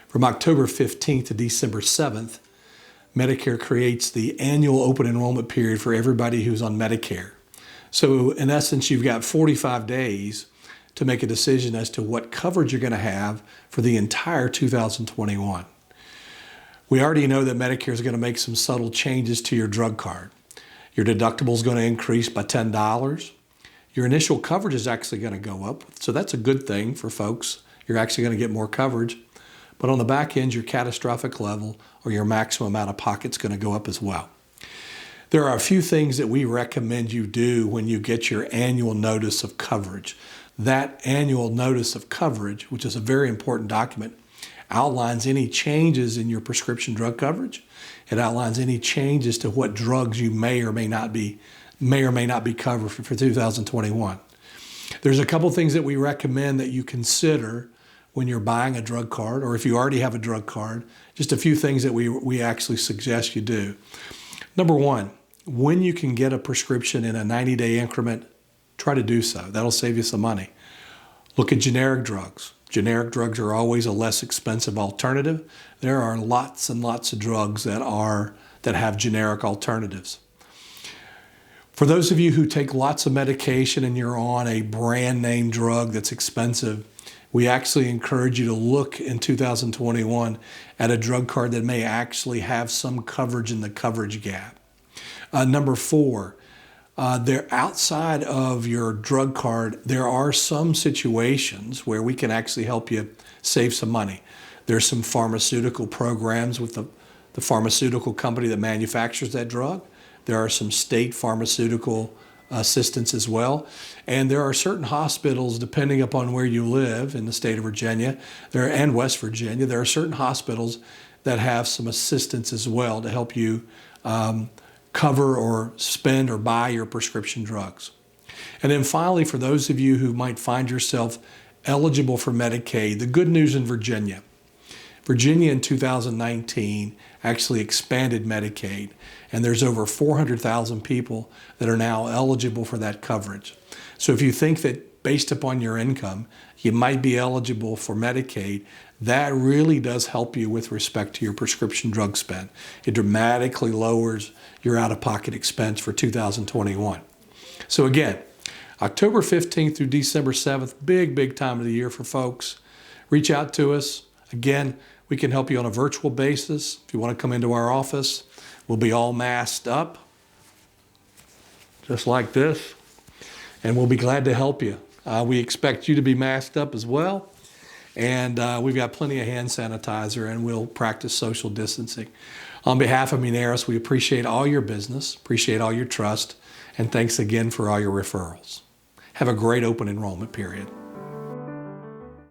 From October 15th to December 7th, Medicare creates the annual open enrollment period for everybody who's on Medicare. So in essence, you've got 45 days to make a decision as to what coverage you're going to have for the entire 2021. We already know that Medicare is going to make some subtle changes to your drug card. Your deductible is going to increase by $10. Your initial coverage is actually going to go up, so that's a good thing for folks. You're actually going to get more coverage. But on the back end, your catastrophic level or your maximum out of pocket is going to go up as well. There are a few things that we recommend you do when you get your annual notice of coverage. That annual notice of coverage, which is a very important document, outlines any changes in your prescription drug coverage. It outlines any changes to what drugs you may or may not be covered for 2021. There's a couple things that we recommend that you consider when you're buying a drug card, or if you already have a drug card, just a few things that we actually suggest you do. Number one, when you can get a prescription in a 90-day increment, try to do so. That'll save you some money. Look at generic drugs. Generic drugs are always a less expensive alternative. There are lots and lots of drugs that have generic alternatives. For those of you who take lots of medication and you're on a brand name drug that's expensive, we actually encourage you to look in 2021 at a drug card that may actually have some coverage in the coverage gap. Number four, there outside of your drug card, there are some situations where we can actually help you save some money. There's some pharmaceutical programs with the pharmaceutical company that manufactures that drug. There are some state pharmaceutical assistance as well. And there are certain hospitals, depending upon where you live in the state of Virginia and West Virginia, there are certain hospitals that have some assistance as well to help you cover or spend or buy your prescription drugs. And then finally, for those of you who might find yourself eligible for Medicaid, the good news in Virginia in 2019 actually expanded Medicaid, and there's over 400,000 people that are now eligible for that coverage. So if you think that based upon your income, you might be eligible for Medicaid, that really does help you with respect to your prescription drug spend. It dramatically lowers your out-of-pocket expense for 2021. So again, October 15th through December 7th, big time of the year for folks. Reach out to us. Again, we can help you on a virtual basis. If you want to come into our office, we'll be all masked up, just like this, and we'll be glad to help you. We expect you to be masked up as well, and we've got plenty of hand sanitizer, and we'll practice social distancing. On behalf of Muneris, we appreciate all your business, appreciate all your trust, and thanks again for all your referrals. Have a great open enrollment period.